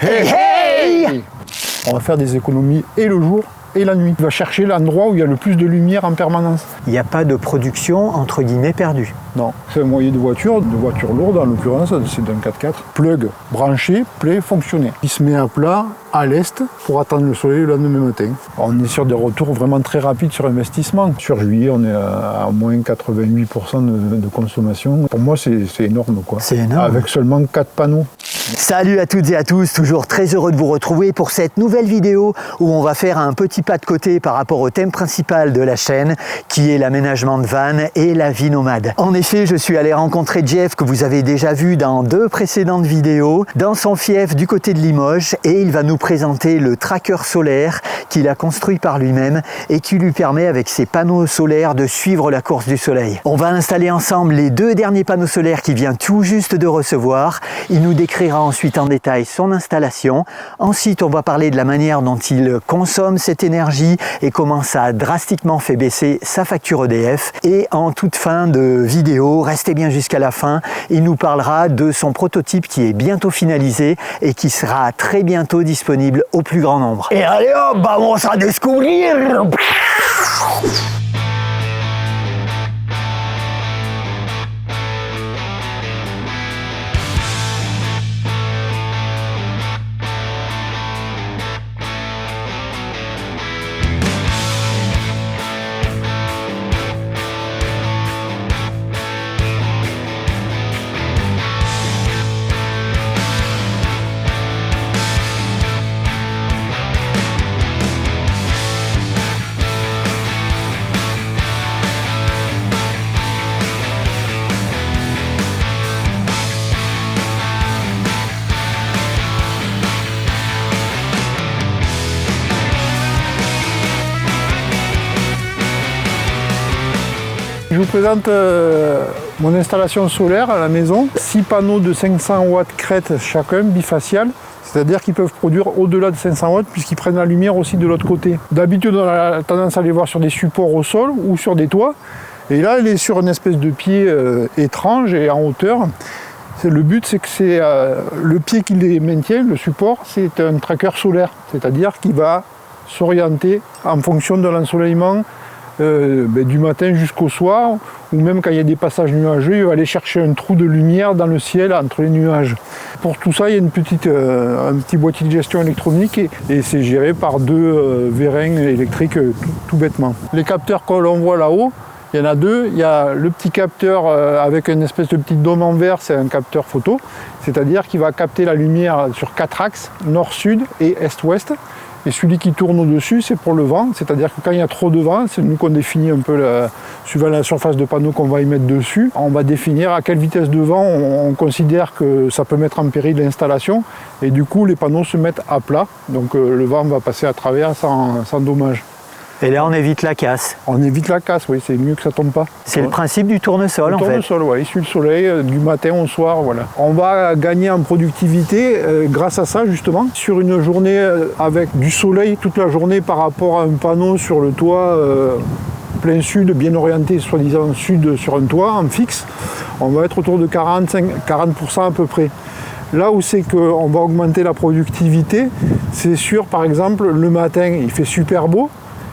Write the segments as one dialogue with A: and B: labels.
A: Hey, hey! On va faire des économies et le jour et la nuit. Il va chercher l'endroit où il y a le plus de lumière en permanence.
B: Il n'y a pas de production entre guillemets perdue.
A: Non, c'est un moyen de voiture lourde en l'occurrence, c'est d'un 4x4. Plug branché, play, fonctionner. Il se met à plat à l'est pour attendre le soleil le lendemain matin. On est sur des retours vraiment très rapides sur investissement. Sur juillet, on est à moins 88% de consommation. Pour moi, c'est énorme, quoi.
B: C'est énorme.
A: Avec seulement 4 panneaux.
B: Salut à toutes et à tous, toujours très heureux de vous retrouver pour cette nouvelle vidéo où on va faire un petit pas de côté par rapport au thème principal de la chaîne qui est l'aménagement de vannes et la vie nomade. En effet, je suis allé rencontrer Jeff que vous avez déjà vu dans 2 précédentes vidéos dans son fief du côté de Limoges et il va nous présenter le tracker solaire qu'il a construit par lui-même et qui lui permet avec ses panneaux solaires de suivre la course du soleil. On va installer ensemble les 2 derniers panneaux solaires qu'il vient tout juste de recevoir. Il nous décrira ensuite en détail son installation. Ensuite, on va parler de la manière dont il consomme cette énergie et comment ça a drastiquement fait baisser sa facture EDF. Et en toute fin de vidéo, restez bien jusqu'à la fin, il nous parlera de son prototype qui est bientôt finalisé et qui sera très bientôt disponible au plus grand nombre. Et allez hop, vamos a découvrir!
A: Je vous présente mon installation solaire à la maison. 6 panneaux de 500 watts crête chacun, bifacial. C'est-à-dire qu'ils peuvent produire au-delà de 500 watts puisqu'ils prennent la lumière aussi de l'autre côté. D'habitude, on a tendance à les voir sur des supports au sol ou sur des toits. Et là, il est sur une espèce de pied étrange et en hauteur. Le but, c'est que c'est le pied qui les maintient, le support, c'est un tracker solaire. C'est-à-dire qu'il va s'orienter en fonction de l'ensoleillement du matin jusqu'au soir, ou même quand il y a des passages nuageux, il va aller chercher un trou de lumière dans le ciel entre les nuages. Pour tout ça, il y a un petit boîtier de gestion électronique et c'est géré par 2 vérins électriques tout bêtement. Les capteurs que l'on voit là-haut, il y en a 2. Il y a le petit capteur avec une espèce de petit dôme en verre, c'est un capteur photo, c'est-à-dire qu'il va capter la lumière sur 4 axes, nord-sud et est-ouest. Et celui qui tourne au-dessus, c'est pour le vent, c'est-à-dire que quand il y a trop de vent, c'est nous qu'on définit un peu, suivant la surface de panneau qu'on va y mettre dessus, on va définir à quelle vitesse de vent on considère que ça peut mettre en péril l'installation, et du coup les panneaux se mettent à plat, donc le vent va passer à travers sans dommage.
B: Et là, on évite la casse.
A: On évite la casse, oui, c'est mieux que ça tombe pas.
B: C'est le principe du tournesol, en fait.
A: Le tournesol, oui, il suit le soleil du matin au soir, voilà. On va gagner en productivité grâce à ça, justement. Sur une journée avec du soleil toute la journée par rapport à un panneau sur le toit plein sud, bien orienté, soi-disant sud sur un toit en fixe, on va être autour de 40% à peu près. Là où c'est qu'on va augmenter la productivité, c'est sûr, par exemple, le matin, il fait super beau,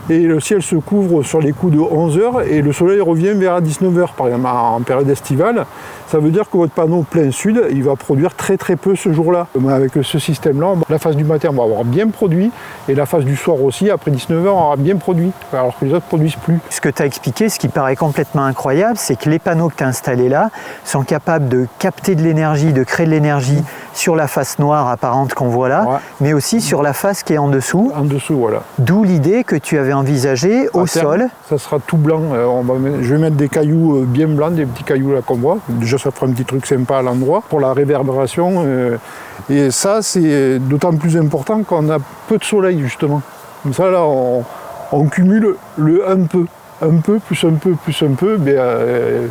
A: et le ciel se couvre sur les coups de 11h et le soleil revient vers 19h par exemple en période estivale. Ça veut dire que votre panneau plein sud, il va produire très peu ce jour-là. Avec ce système-là, la phase du matin, on va avoir bien produit et la phase du soir aussi, après 19h, on aura bien produit, alors que les autres ne produisent plus.
B: Ce que tu as expliqué, ce qui paraît complètement incroyable, c'est que les panneaux que tu as installés là sont capables de capter de l'énergie, de créer de l'énergie sur la face noire apparente qu'on voit là, ouais, mais aussi sur la face qui est en dessous.
A: En dessous, voilà.
B: D'où l'idée que tu avais envisagé au sol.
A: Ça sera tout blanc. Je vais mettre des cailloux bien blancs, des petits cailloux là qu'on voit. Déjà, ça fera un petit truc sympa à l'endroit pour la réverbération. Et ça, c'est d'autant plus important qu'on a peu de soleil, justement. Comme ça, là, on cumule le un peu. Un peu, plus un peu, plus un peu,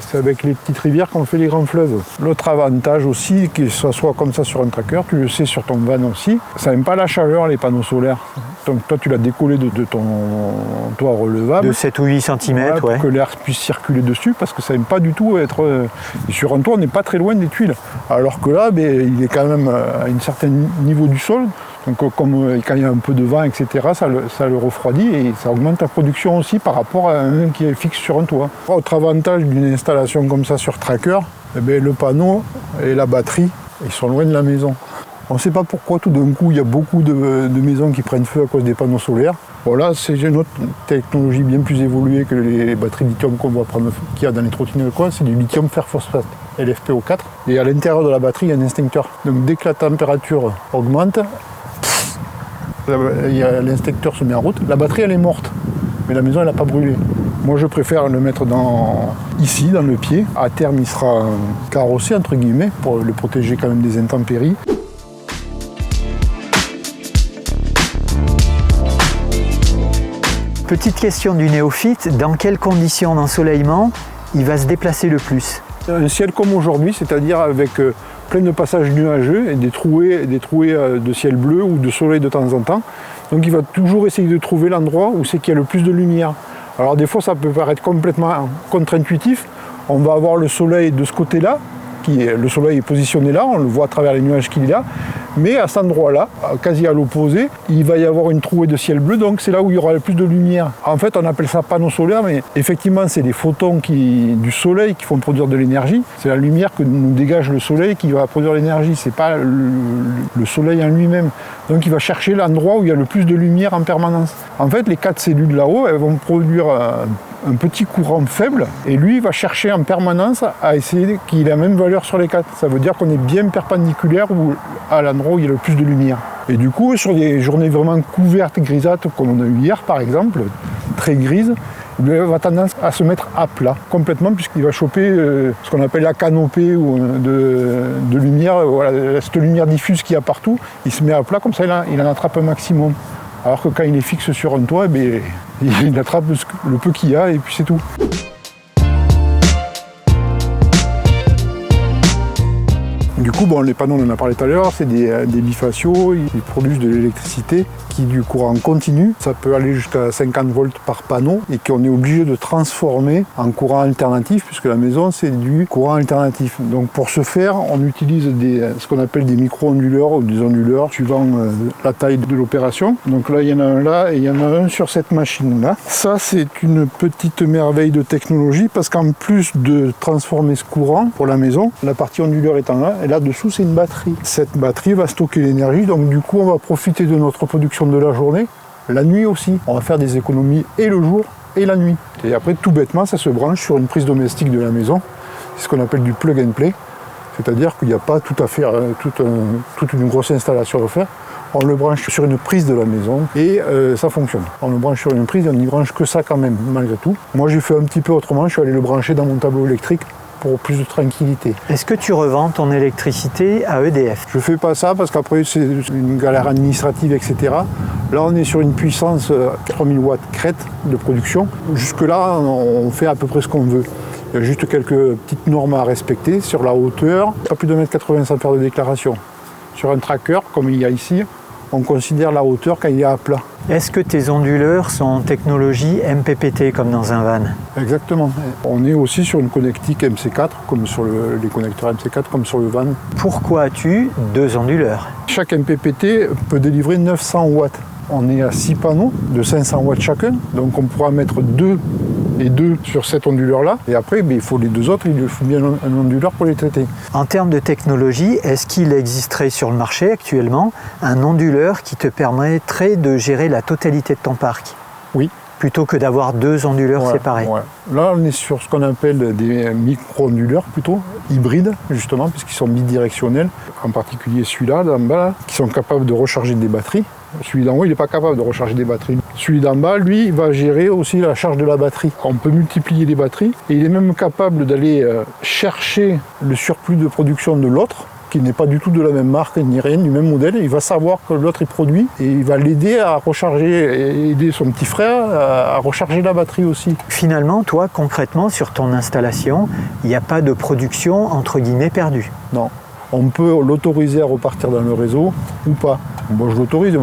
A: c'est avec les petites rivières qu'on fait les grands fleuves. L'autre avantage aussi, que ça soit comme ça sur un tracker, tu le sais sur ton van aussi, ça n'aime pas la chaleur, les panneaux solaires. Donc toi tu l'as décollé de ton toit relevable.
B: De 7 ou 8 cm,
A: pour que l'air puisse circuler dessus, parce que ça n'aime pas du tout être... sur un toit, on n'est pas très loin des tuiles. Alors que là, il est quand même à un certain niveau du sol. Donc comme quand il y a un peu de vent, etc., ça le refroidit et ça augmente la production aussi par rapport à un qui est fixe sur un toit. Autre avantage d'une installation comme ça sur tracker, le panneau et la batterie, ils sont loin de la maison. On ne sait pas pourquoi tout d'un coup il y a beaucoup de maisons qui prennent feu à cause des panneaux solaires. Bon là c'est une autre technologie bien plus évoluée que les batteries lithium qu'on voit prendre feu, qu'il y a dans les trottinettes, c'est du lithium fer phosphate, LFPO4. Et à l'intérieur de la batterie il y a un extincteur. Donc dès que la température augmente, l'instincteur se met en route. La batterie elle est morte, mais la maison elle n'a pas brûlé. Moi je préfère le mettre ici, dans le pied. À terme il sera carrossé entre guillemets pour le protéger quand même des intempéries.
B: Petite question du néophyte, dans quelles conditions d'ensoleillement il va se déplacer le plus?
A: Un ciel comme aujourd'hui, c'est-à-dire avec plein de passages nuageux et des trouées de ciel bleu ou de soleil de temps en temps. Donc il va toujours essayer de trouver l'endroit où c'est qu'il y a le plus de lumière. Alors des fois ça peut paraître complètement contre-intuitif. On va avoir le soleil de ce côté-là, le soleil est positionné là, on le voit à travers les nuages qu'il y a. Mais à cet endroit-là, quasi à l'opposé, il va y avoir une trouée de ciel bleu, donc c'est là où il y aura le plus de lumière. En fait, on appelle ça panneau solaire, mais effectivement, c'est les photons du soleil qui font produire de l'énergie. C'est la lumière que nous dégage le soleil qui va produire l'énergie, c'est pas le soleil en lui-même. Donc il va chercher l'endroit où il y a le plus de lumière en permanence. En fait, les 4 cellules là-haut, elles vont produire un petit courant faible, et lui, il va chercher en permanence à essayer qu'il ait la même valeur sur les 4. Ça veut dire qu'on est bien perpendiculaire à l'endroit où il y a le plus de lumière. Et du coup, sur des journées vraiment couvertes, grisâtres, comme on a eu hier par exemple, très grises, il va avoir tendance à se mettre à plat complètement, puisqu'il va choper ce qu'on appelle la canopée de lumière, voilà, cette lumière diffuse qu'il y a partout, il se met à plat, comme ça il en attrape un maximum. Alors que quand il est fixe sur un toit, il attrape le peu qu'il y a et puis c'est tout. Du coup, les panneaux, on en a parlé tout à l'heure, c'est des bifaciaux, ils produisent de l'électricité qui est du courant continu. Ça peut aller jusqu'à 50 volts par panneau et qu'on est obligé de transformer en courant alternatif, puisque la maison, c'est du courant alternatif. Donc pour ce faire, on utilise ce qu'on appelle des micro-onduleurs ou des onduleurs suivant la taille de l'opération. Donc là, il y en a un là et il y en a un sur cette machine-là. Ça, c'est une petite merveille de technologie parce qu'en plus de transformer ce courant pour la maison, la partie onduleur étant là, et là-dessous, c'est une batterie. Cette batterie va stocker l'énergie, donc du coup, on va profiter de notre production de la journée, la nuit aussi. On va faire des économies et le jour et la nuit. Et après, tout bêtement, ça se branche sur une prise domestique de la maison. C'est ce qu'on appelle du plug and play. C'est-à-dire qu'il n'y a pas tout à faire, toute une grosse installation à faire. On le branche sur une prise de la maison et ça fonctionne. On le branche sur une prise et on n'y branche que ça quand même, malgré tout. Moi, j'ai fait un petit peu autrement. Je suis allé le brancher dans mon tableau électrique pour plus de tranquillité.
B: Est-ce que tu revends ton électricité à EDF?
A: Je ne fais pas ça parce qu'après c'est une galère administrative, etc. Là on est sur une puissance 3000 watts crête de production. Jusque là on fait à peu près ce qu'on veut. Il y a juste quelques petites normes à respecter sur la hauteur. Pas plus de 1,80 m sans faire de déclaration. Sur un tracker comme il y a ici, on considère la hauteur quand il est à plat.
B: Est-ce que tes onduleurs sont en technologie MPPT comme dans un van?
A: Exactement. On est aussi sur une connectique MC4, comme sur les connecteurs MC4, comme sur le van.
B: Pourquoi as-tu 2 onduleurs?
A: Chaque MPPT peut délivrer 900 watts. On est à 6 panneaux de 500 watts chacun, donc on pourra mettre 2 et 2 sur cet onduleur-là. Et après, il faut les 2 autres, il faut bien un onduleur pour les traiter.
B: En termes de technologie, est-ce qu'il existerait sur le marché actuellement un onduleur qui te permettrait de gérer la totalité de ton parc?
A: Oui.
B: Plutôt que d'avoir 2 onduleurs séparés.
A: Ouais. Là, on est sur ce qu'on appelle des micro-onduleurs plutôt, hybrides justement, puisqu'ils sont bidirectionnels, en particulier celui-là, d'en bas, qui sont capables de recharger des batteries. Celui d'en haut, il n'est pas capable de recharger des batteries. Celui d'en bas, lui, va gérer aussi la charge de la batterie. On peut multiplier les batteries et il est même capable d'aller chercher le surplus de production de l'autre, qui n'est pas du tout de la même marque ni rien, du même modèle. Il va savoir que l'autre est produit et il va l'aider à recharger et aider son petit frère à recharger la batterie aussi.
B: Finalement, toi, concrètement, sur ton installation, il n'y a pas de production entre guillemets perdue?
A: Non. On peut l'autoriser à repartir dans le réseau ou pas. Bon, je l'autorise,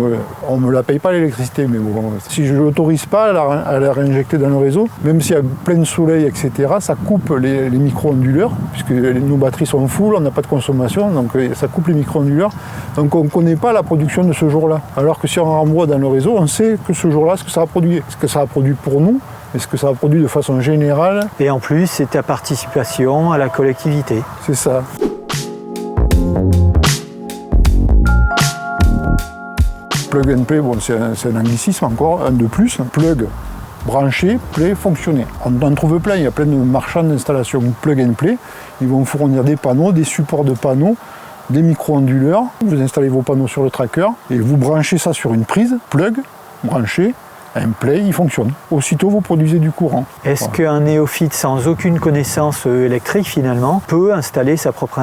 A: on ne me la paye pas l'électricité, mais bon, si je ne l'autorise pas à la réinjecter dans le réseau, même s'il y a plein de soleil, etc., ça coupe les micro-onduleurs, puisque nos batteries sont full, on n'a pas de consommation, donc ça coupe les micro-onduleurs. Donc on ne connaît pas la production de ce jour-là. Alors que si on renvoie dans le réseau, on sait que ce jour-là, ce que ça a produit. Ce que ça a produit pour nous, et ce que ça a produit de façon générale.
B: Et en plus, c'est ta participation à la collectivité.
A: C'est ça. Plug and play, bon, c'est un anglicisme encore, un de plus. Plug, brancher, play, fonctionner. On en trouve plein, il y a plein de marchands d'installation plug and play. Ils vont fournir des panneaux, des supports de panneaux, des micro-onduleurs. Vous installez vos panneaux sur le tracker et vous branchez ça sur une prise, plug, branché, un play, il fonctionne. Aussitôt, vous produisez du courant.
B: Est-ce qu'un néophyte sans aucune connaissance électrique, finalement, peut installer sa propre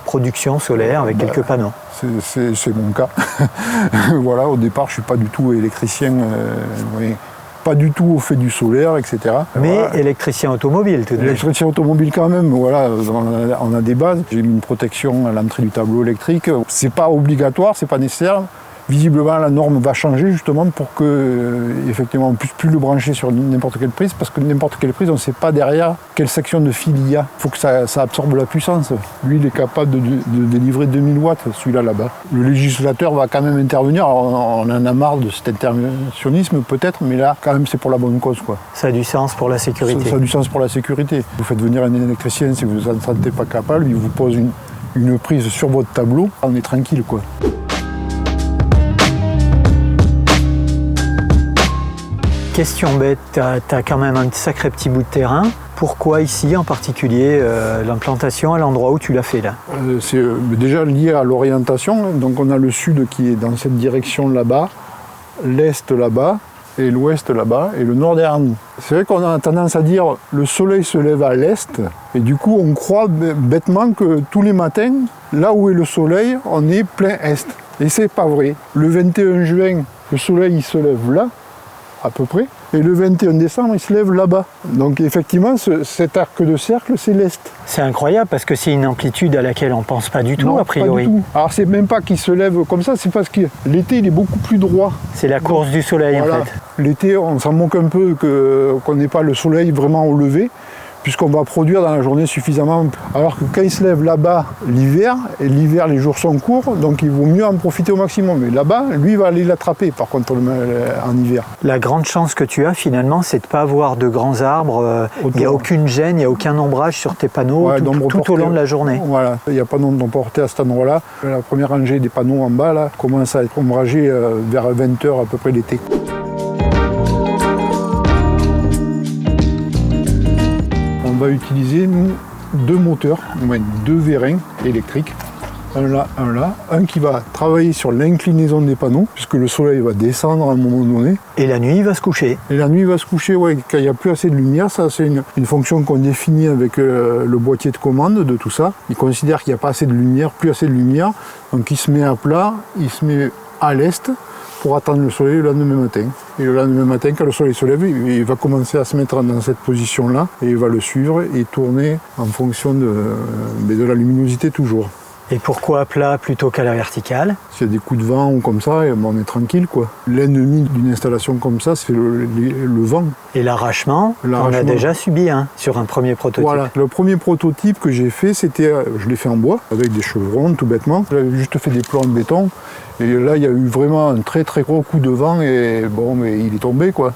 B: production solaire avec quelques panneaux?
A: C'est mon cas. Voilà, au départ, je ne suis pas du tout électricien, pas du tout au fait du solaire, etc.
B: Mais
A: voilà.
B: Électricien automobile, tout de même.
A: Électricien automobile quand même, voilà, on a des bases. J'ai mis une protection à l'entrée du tableau électrique. C'est pas obligatoire, c'est pas nécessaire. Visiblement, la norme va changer justement pour que, effectivement, on ne puisse plus le brancher sur n'importe quelle prise, parce que n'importe quelle prise, on ne sait pas derrière quelle section de fil il y a. Il faut que ça absorbe la puissance. Lui, il est capable de délivrer 2000 watts, celui-là là-bas. Le législateur va quand même intervenir. Alors, on en a marre de cet interventionnisme peut-être, mais là, quand même, c'est pour la bonne cause, quoi.
B: Ça a du sens pour la sécurité.
A: Ça a du sens pour la sécurité. Vous faites venir un électricien, si vous n'en sentez pas capable, il vous pose une prise sur votre tableau, on est tranquille, quoi.
B: Question bête, tu as quand même un sacré petit bout de terrain. Pourquoi ici en particulier l'implantation à l'endroit où tu l'as fait là?
A: C'est déjà lié à l'orientation. Donc on a le sud qui est dans cette direction là-bas, l'est là-bas et l'ouest là-bas et le nord derrière nous. C'est vrai qu'on a tendance à dire le soleil se lève à l'est et du coup on croit bêtement que tous les matins, là où est le soleil, on est plein est. Et c'est pas vrai. Le 21 juin, le soleil il se lève là, à peu près, et le 21 décembre, il se lève là-bas. Donc effectivement, cet arc de cercle, c'est l'est.
B: C'est incroyable parce que c'est une amplitude à laquelle on ne pense pas du tout,
A: non,
B: a priori.
A: Pas du tout. Alors c'est même pas qu'il se lève comme ça, c'est parce que l'été, il est beaucoup plus droit.
B: C'est la course du soleil,
A: voilà.
B: En fait.
A: L'été, on s'en moque un peu qu'on n'ait pas le soleil vraiment au lever, puisqu'on va produire dans la journée suffisamment. Alors que quand il se lève là-bas l'hiver, et l'hiver les jours sont courts, donc il vaut mieux en profiter au maximum. Mais là-bas, lui va aller l'attraper par contre en hiver.
B: La grande chance que tu as finalement, c'est de ne pas avoir de grands arbres. Il n'y a aucune gêne, il n'y a aucun ombrage sur tes panneaux tout au long de la journée.
A: Voilà, il n'y a pas d'ombre portée à cet endroit-là. La première rangée des panneaux en bas là, commence à être ombragée vers 20h à peu près l'été. On va utiliser, nous, deux moteurs, deux vérins électriques, un là, un qui va travailler sur l'inclinaison des panneaux, puisque le soleil va descendre à un moment donné.
B: Et la nuit, il va se coucher.
A: Et la nuit, il va se coucher, ouais, quand il n'y a plus assez de lumière. Ça, c'est une fonction qu'on définit avec le boîtier de commande de tout ça. Il considère qu'il n'y a pas assez de lumière, plus assez de lumière, donc il se met à plat, il se met à l'est, pour attendre le soleil le lendemain matin. Et le lendemain matin, quand le soleil se lève, il va commencer à se mettre dans cette position-là et il va le suivre et tourner en fonction de la luminosité toujours.
B: Et pourquoi à plat plutôt qu'à la verticale?
A: S'il y a des coups de vent ou comme ça, on est tranquille, quoi. L'ennemi d'une installation comme ça, c'est le vent. Et
B: l'arrachement, on a déjà subi sur un premier prototype.
A: Voilà, le premier prototype que j'ai fait, je l'ai fait en bois, avec des chevrons, tout bêtement. J'avais juste fait des plans en béton. Et là, il y a eu vraiment un très très gros coup de vent et bon, mais il est tombé, quoi.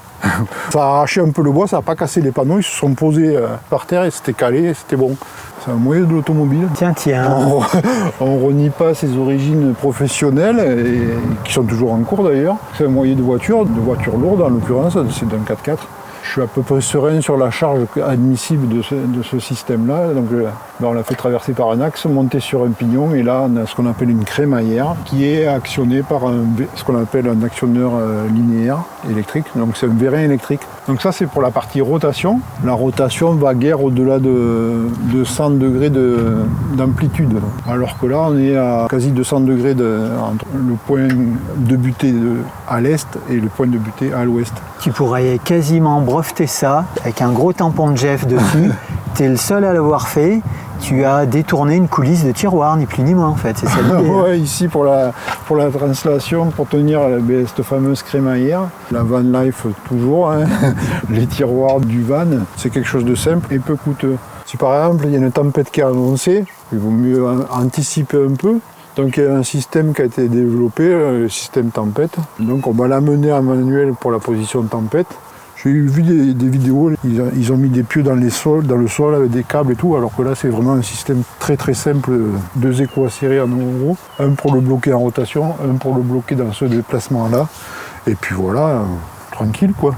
A: Ça a arraché un peu le bois, ça n'a pas cassé les panneaux, ils se sont posés par terre et c'était calé, et c'était bon. C'est un moyen de l'automobile.
B: Tiens.
A: On ne renie pas ses origines professionnelles, et qui sont toujours en cours d'ailleurs. C'est un moyen de voiture lourde en l'occurrence, c'est d'un 4x4. Je suis à peu près serein sur la charge admissible de ce système-là. Donc, on l'a fait traverser par un axe, monter sur un pignon, et là on a ce qu'on appelle une crémaillère qui est actionnée par ce qu'on appelle un actionneur linéaire électrique. Donc c'est un vérin électrique. Donc ça c'est pour la partie rotation. La rotation va guère au-delà de 100 degrés d'amplitude. Alors que là on est à quasi 200 degrés entre le point de butée à l'est et le point de butée à l'ouest.
B: Tu pourrais quasiment breveter ça avec un gros tampon de Jeff dessus. Tu es le seul à l'avoir fait. tu as détourné une coulisse de tiroir, ni plus ni moins en fait, c'est ça l'idée.
A: Ouais, ici pour la translation, pour tenir cette fameuse crémaillère, la van life toujours, hein. Les tiroirs du van, c'est quelque chose de simple et peu coûteux. Si par exemple il y a une tempête qui est annoncée, il vaut mieux anticiper un peu. Donc il y a un système qui a été développé, le système tempête. Donc on va l'amener en manuel pour la position tempête. J'ai vu des vidéos, ils ont mis des pieux dans le sol avec des câbles et tout, alors que là c'est vraiment un système très très simple, 2 échos acérés en euros, un pour le bloquer en rotation, un pour le bloquer dans ce déplacement-là. Et puis voilà, tranquille quoi.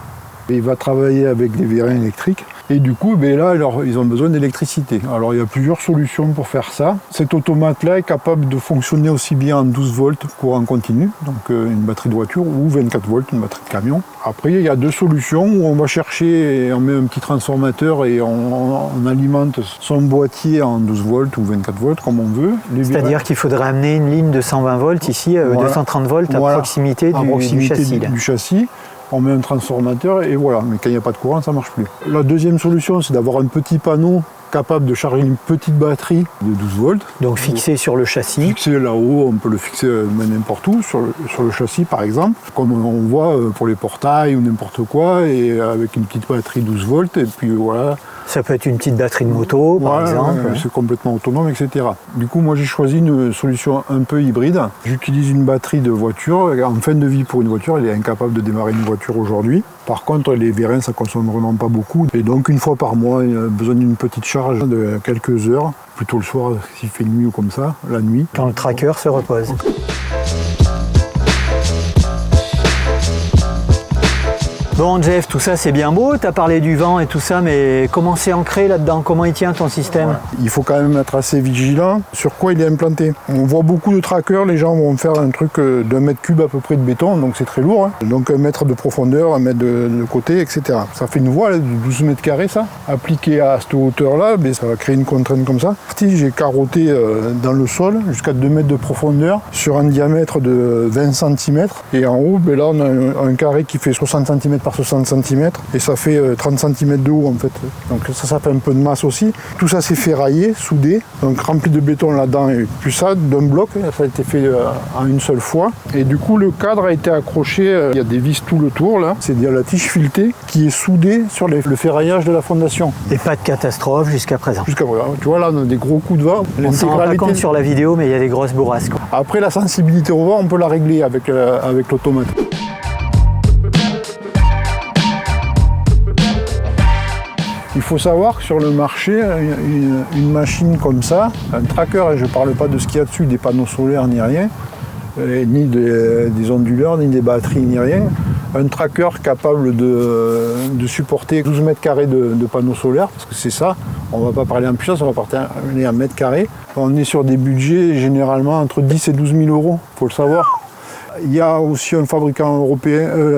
A: Et il va travailler avec des vérins électriques. Et du coup, là, alors, ils ont besoin d'électricité. Alors, il y a plusieurs solutions pour faire ça. Cet automate-là est capable de fonctionner aussi bien en 12 volts courant continu, donc une batterie de voiture, ou 24 volts, une batterie de camion. Après, il y a 2 solutions où on va chercher et on met un petit transformateur et on alimente son boîtier en 12 volts ou 24 volts, comme on veut.
B: C'est-à-dire qu'il faudrait amener une ligne de 120 volts ici, voilà. 230 volts à proximité du châssis.
A: On met un transformateur et voilà, mais quand il n'y a pas de courant, ça ne marche plus. La deuxième solution, c'est d'avoir un petit panneau capable de charger une petite batterie de 12 volts.
B: Donc fixé sur le châssis.
A: Fixé là-haut, on peut le fixer n'importe où, sur le châssis par exemple, comme on voit pour les portails ou n'importe quoi, et avec une petite batterie 12 volts, et puis voilà.
B: Ça peut être une petite batterie de moto, par exemple.
A: C'est complètement autonome, etc. Du coup, moi, j'ai choisi une solution un peu hybride. J'utilise une batterie de voiture. En fin de vie pour une voiture, elle est incapable de démarrer une voiture aujourd'hui. Par contre, les vérins, ça consomme vraiment pas beaucoup. Et donc, une fois par mois, il y a besoin d'une petite charge de quelques heures. Plutôt le soir, s'il fait nuit ou comme ça, la nuit.
B: Quand le tracker se repose. Bon Jeff, tout ça c'est bien beau, tu as parlé du vent et tout ça, mais comment c'est ancré là-dedans? Comment il tient ton système?
A: Il faut quand même être assez vigilant sur quoi il est implanté. On voit beaucoup de trackers, les gens vont faire un truc d'1 mètre cube à peu près de béton, donc c'est très lourd. Hein. Donc 1 mètre de profondeur, 1 mètre de côté, etc. Ça fait une voie de 12 mètres carrés ça. Appliqué à cette hauteur-là, ça va créer une contrainte comme ça. J'ai carotté dans le sol jusqu'à 2 mètres de profondeur sur un diamètre de 20 cm. Et en haut, là on a un carré qui fait 60 cm par 60 cm et ça fait 30 cm de haut en fait. Donc ça fait un peu de masse aussi. Tout ça c'est ferraillé, soudé, donc rempli de béton là-dedans et puis ça d'un bloc, ça a été fait en une seule fois. Et du coup le cadre a été accroché, il y a des vis tout le tour là, c'est la tige filetée qui est soudée sur le ferraillage de la fondation.
B: Et pas de catastrophe jusqu'à présent.
A: Jusqu'à présent. Tu vois là on a des gros coups de vent.
B: On ne s'en rend pas compte sur la vidéo mais il y a des grosses bourrasques.
A: Après la sensibilité au vent on peut la régler avec l'automate. Il faut savoir que sur le marché, une machine comme ça, un tracker, et je ne parle pas de ce qu'il y a dessus, des panneaux solaires ni rien, ni des onduleurs, ni des batteries, ni rien, un tracker capable de supporter 12 mètres carrés de panneaux solaires, parce que c'est ça, on ne va pas parler en puissance, on va parler en mètres carrés. On est sur des budgets généralement entre 10 et 12 000 euros, il faut le savoir. Il y a aussi un fabricant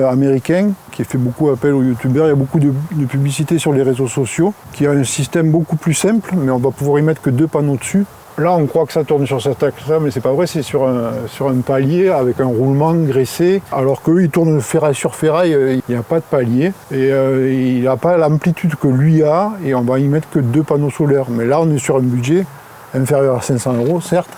A: américain qui fait beaucoup appel aux youtubeurs. Il y a beaucoup de publicité sur les réseaux sociaux, qui a un système beaucoup plus simple, mais on va pouvoir y mettre que 2 panneaux dessus. Là, on croit que ça tourne sur cet axe-là, mais c'est pas vrai, c'est sur un palier avec un roulement graissé, alors qu'eux, ils tournent ferraille sur ferraille, il n'y a pas de palier, et il n'a pas l'amplitude que lui a, et on va y mettre que 2 panneaux solaires. Mais là, on est sur un budget inférieur à 500 euros, certes,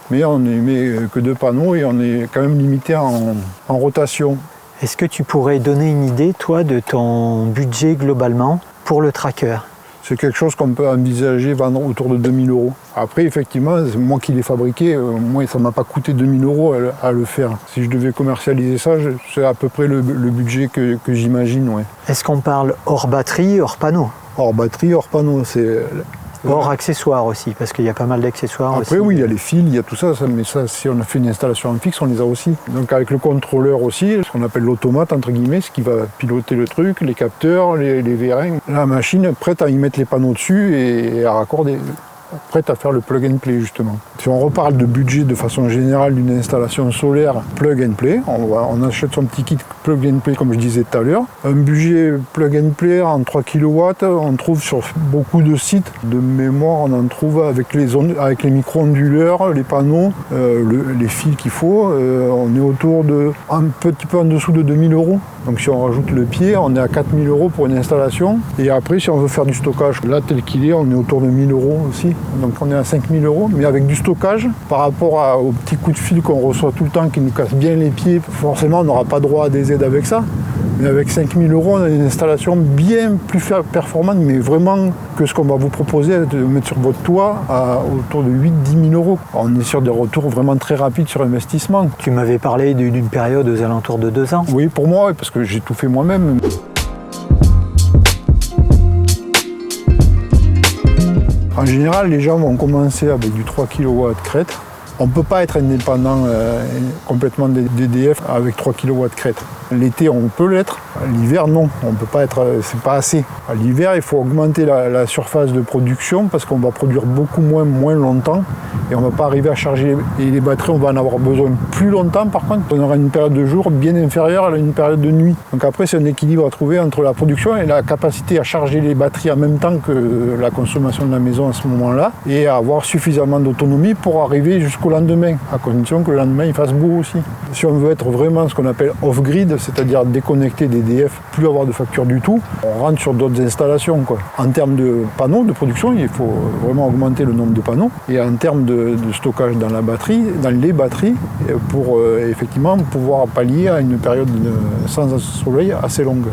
A: mais on ne met que 2 panneaux et on est quand même limité en rotation.
B: Est-ce que tu pourrais donner une idée, toi, de ton budget globalement pour le tracker?
A: C'est quelque chose qu'on peut envisager vendre autour de 2000 euros. Après, effectivement, c'est moi qui l'ai fabriqué, moi ça ne m'a pas coûté 2000 euros à le faire. Si je devais commercialiser ça, c'est à peu près le budget que j'imagine. Ouais.
B: Est-ce qu'on parle hors batterie, hors panneau?
A: Hors batterie, hors panneau, c'est...
B: Hors accessoires aussi, parce qu'il y a pas mal d'accessoires aussi.
A: Après oui, il y a les fils, il y a tout ça, mais ça, si on a fait une installation en fixe, on les a aussi. Donc avec le contrôleur aussi, ce qu'on appelle l'automate, entre guillemets, ce qui va piloter le truc, les capteurs, les vérins. La machine prête à y mettre les panneaux dessus et à raccorder. Prête à faire le plug and play justement. Si on reparle de budget de façon générale d'une installation solaire plug and play, on achète son petit kit plug and play comme je disais tout à l'heure. Un budget plug and play en 3 kW, on trouve sur beaucoup de sites de mémoire, on en trouve avec les micro-onduleurs, les panneaux, les fils qu'il faut, on est autour de un petit peu en dessous de 2000 euros. Donc si on rajoute le pied, on est à 4000 euros pour une installation. Et après, si on veut faire du stockage, là tel qu'il est, on est autour de 1000 euros aussi. donc on est à 5 000 €, mais avec du stockage, par rapport aux petits coups de fil qu'on reçoit tout le temps qui nous cassent bien les pieds, forcément on n'aura pas droit à des aides avec ça. Mais avec 5 000 €, on a une installation bien plus performante, mais vraiment que ce qu'on va vous proposer de mettre sur votre toit à autour de 8 000 – 10 000 €. On est sur des retours vraiment très rapides sur investissement.
B: Tu m'avais parlé d'une période aux alentours de 2 ans.
A: Oui, pour moi, parce que j'ai tout fait moi-même. En général, les gens vont commencer avec du 3 kW crête. On ne peut pas être indépendant complètement d'EDF avec 3 kW crête. L'été, on peut l'être. L'hiver, non. On peut pas être, c'est pas assez. À l'hiver, il faut augmenter la surface de production parce qu'on va produire beaucoup moins longtemps et on ne va pas arriver à charger. Et les batteries, on va en avoir besoin plus longtemps. Par contre, on aura une période de jour bien inférieure à une période de nuit. Donc après, c'est un équilibre à trouver entre la production et la capacité à charger les batteries en même temps que la consommation de la maison à ce moment-là et à avoir suffisamment d'autonomie pour arriver jusqu'au lendemain, à condition que le lendemain, il fasse beau aussi. Si on veut être vraiment ce qu'on appelle off-grid, c'est-à-dire déconnecté d'EDF, plus avoir de facture du tout, on rentre sur d'autres installations, quoi. En termes de panneaux de production, il faut vraiment augmenter le nombre de panneaux. Et en termes de stockage dans les batteries, pour effectivement pouvoir pallier à une période sans soleil assez longue.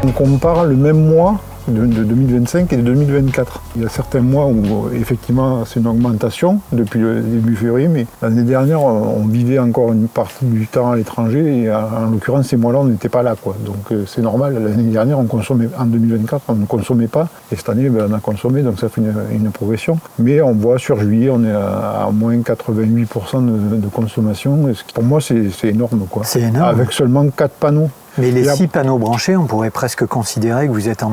A: On compare le même mois de 2025 et de 2024. Il y a certains mois où effectivement c'est une augmentation depuis le début février, mais l'année dernière on vivait encore une partie du temps à l'étranger et en l'occurrence ces mois-là on n'était pas là, quoi. Donc c'est normal, l'année dernière on consommait, en 2024 on ne consommait pas et cette année on a consommé, donc ça fait une progression. Mais on voit sur juillet on est à moins 88% de consommation, et pour moi c'est énorme, quoi.
B: C'est énorme.
A: Avec seulement 4 panneaux.
B: Mais les 6 panneaux branchés, on pourrait presque considérer que vous êtes en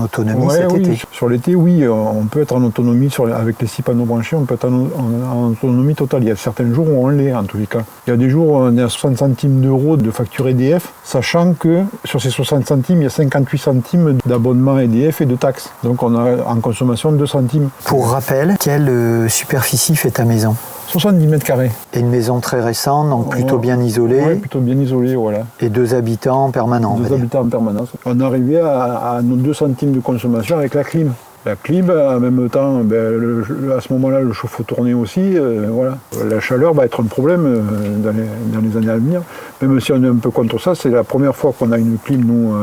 B: autonomie cet été.
A: Sur l'été, oui, on peut être en autonomie avec les 6 panneaux branchés, on peut être en autonomie totale. Il y a certains jours où on l'est, en tous les cas. Il y a des jours où on est à 60 centimes d'euros de facture EDF, sachant que sur ces 60 centimes, il y a 58 centimes d'abonnement EDF et de taxes. Donc on a en consommation 2 centimes.
B: Pour rappel, quelle superficie fait ta maison ?
A: 70 mètres carrés.
B: Et une maison très récente, donc plutôt bien isolée.
A: Oui, plutôt bien isolée, voilà.
B: Et 2 habitants permanents.
A: 2 habitants en permanence. On est arrivé à nos 2 centimes de consommation avec la clim. La clim, en même temps, à ce moment-là, le chauffe-eau tournait aussi. Voilà. La chaleur va être un problème dans les années à venir. Même si on est un peu contre ça, c'est la première fois qu'on a une clim, nous.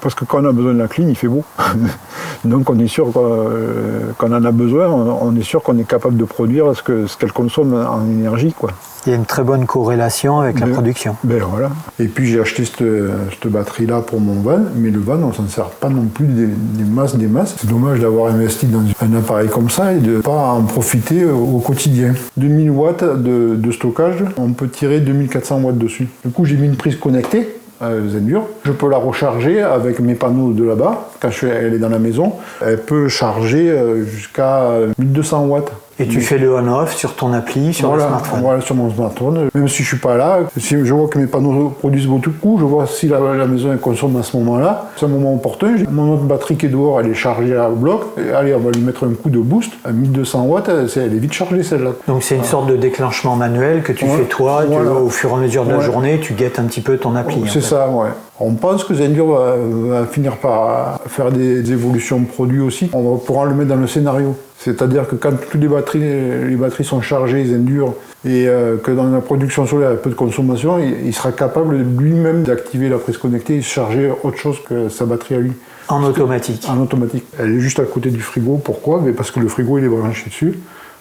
A: Parce que quand on a besoin de la clim, il fait beau. Donc on est sûr qu'on en a besoin, on est sûr qu'on est capable de produire ce qu'elle consomme en énergie, quoi.
B: Il y a une très bonne corrélation avec la production.
A: Voilà. Et puis j'ai acheté cette batterie-là pour mon van, mais le van, on ne s'en sert pas non plus des masses. C'est dommage d'avoir investi dans un appareil comme ça et de ne pas en profiter au quotidien. 2000 watts de stockage, on peut tirer 2400 watts dessus. Du coup, j'ai mis une prise connectée. Zendur. Je peux la recharger avec mes panneaux de là-bas. Quand elle est dans la maison, elle peut charger jusqu'à 1200 watts.
B: Et tu fais le on-off sur ton appli, sur le smartphone.
A: Voilà, sur mon smartphone. Même si je ne suis pas là, si je vois que mes panneaux produisent beaucoup de coups, je vois si la maison elle consomme à ce moment-là. C'est un moment opportun. Mon autre batterie qui est dehors, elle est chargée à bloc. Et allez, on va lui mettre un coup de boost. À 1200 watts, elle est vite chargée celle-là.
B: Donc c'est une sorte de déclenchement manuel que tu fais toi. Au fur et à mesure de la journée, tu guettes un petit peu ton appli.
A: C'est ça, ouais. On pense que Zendur va finir par faire des évolutions de produits aussi. On pourra le mettre dans le scénario. C'est-à-dire que quand toutes les batteries sont chargées, Zendur, et que dans la production solaire, il y a peu de consommation, il sera capable lui-même d'activer la prise connectée et de charger autre chose que sa batterie à lui.
B: En automatique.
A: En automatique. Elle est juste à côté du frigo. Pourquoi ? Parce que le frigo, il est branché dessus.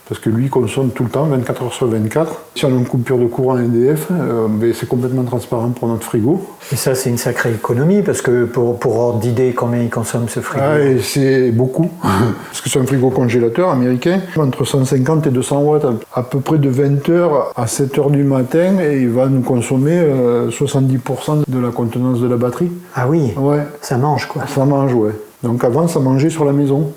A: Parce que lui consomme tout le temps, 24 heures sur 24. Si on a une coupure de courant EDF, c'est complètement transparent pour notre frigo.
B: Et ça, c'est une sacrée économie, parce que pour ordre d'idée, combien il consomme ce frigo ?
A: Et c'est beaucoup, parce que c'est un frigo congélateur américain, entre 150 et 200 watts, à peu près de 20 heures à 7 heures du matin, et il va nous consommer 70% de la contenance de la batterie.
B: Ah oui,
A: ouais.
B: Ça mange, quoi.
A: Ça mange, ouais. Donc avant, ça mangeait sur la maison.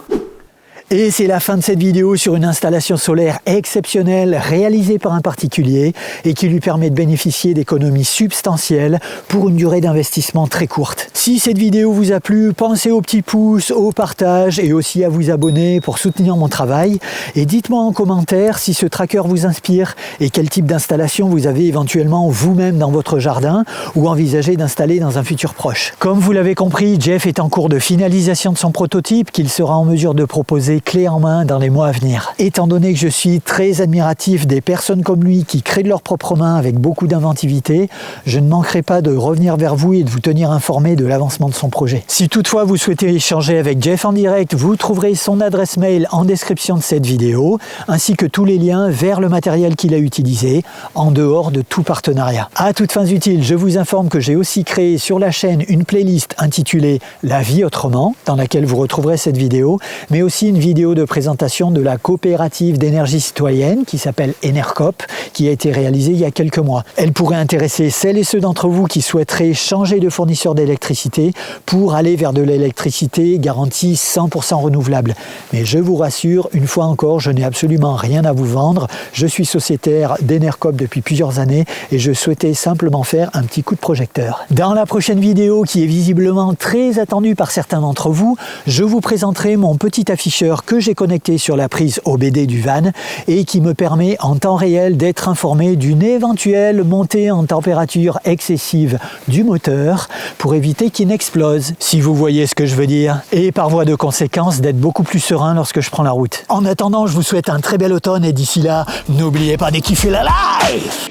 B: Et c'est la fin de cette vidéo sur une installation solaire exceptionnelle réalisée par un particulier et qui lui permet de bénéficier d'économies substantielles pour une durée d'investissement très courte. Si cette vidéo vous a plu, pensez au petit pouce, au partage et aussi à vous abonner pour soutenir mon travail. Et dites-moi en commentaire si ce tracker vous inspire et quel type d'installation vous avez éventuellement vous-même dans votre jardin ou envisagez d'installer dans un futur proche. Comme vous l'avez compris, Jeff est en cours de finalisation de son prototype qu'il sera en mesure de proposer clé en main dans les mois à venir. Étant donné que je suis très admiratif des personnes comme lui qui créent de leurs propres mains avec beaucoup d'inventivité, je ne manquerai pas de revenir vers vous et de vous tenir informé de l'avancement de son projet. Si toutefois vous souhaitez échanger avec Jeff en direct, vous trouverez son adresse mail en description de cette vidéo, ainsi que tous les liens vers le matériel qu'il a utilisé, en dehors de tout partenariat. À toutes fins utiles, je vous informe que j'ai aussi créé sur la chaîne une playlist intitulée « La vie autrement », dans laquelle vous retrouverez cette vidéo, mais aussi une vidéo de présentation de la coopérative d'énergie citoyenne qui s'appelle Enercop, qui a été réalisée il y a quelques mois. Elle pourrait intéresser celles et ceux d'entre vous qui souhaiteraient changer de fournisseur d'électricité pour aller vers de l'électricité garantie 100% renouvelable. Mais je vous rassure, une fois encore, je n'ai absolument rien à vous vendre. Je suis sociétaire d'Enercop depuis plusieurs années et je souhaitais simplement faire un petit coup de projecteur. Dans la prochaine vidéo, qui est visiblement très attendue par certains d'entre vous, je vous présenterai mon petit afficheur que j'ai connecté sur la prise OBD du van et qui me permet en temps réel d'être informé d'une éventuelle montée en température excessive du moteur pour éviter qu'il n'explose, si vous voyez ce que je veux dire, et par voie de conséquence d'être beaucoup plus serein lorsque je prends la route. En attendant, je vous souhaite un très bel automne et d'ici là, n'oubliez pas de kiffer la life!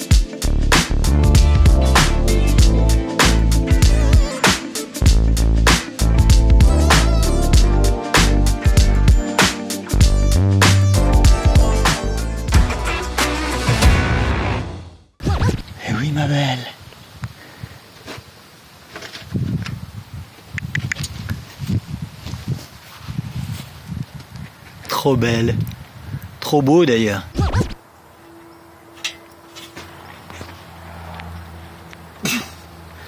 B: Eh oui, ma belle. Trop belle. Trop beau d'ailleurs.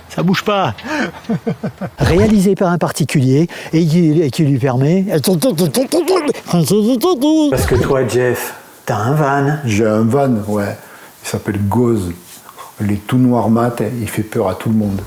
B: Ça bouge pas. Réalisé par un particulier et qui lui permet... Parce que toi, Jeff, t'as un van.
A: J'ai un van, ouais. Il s'appelle Goz. Il est tout noir mat, il fait peur à tout le monde.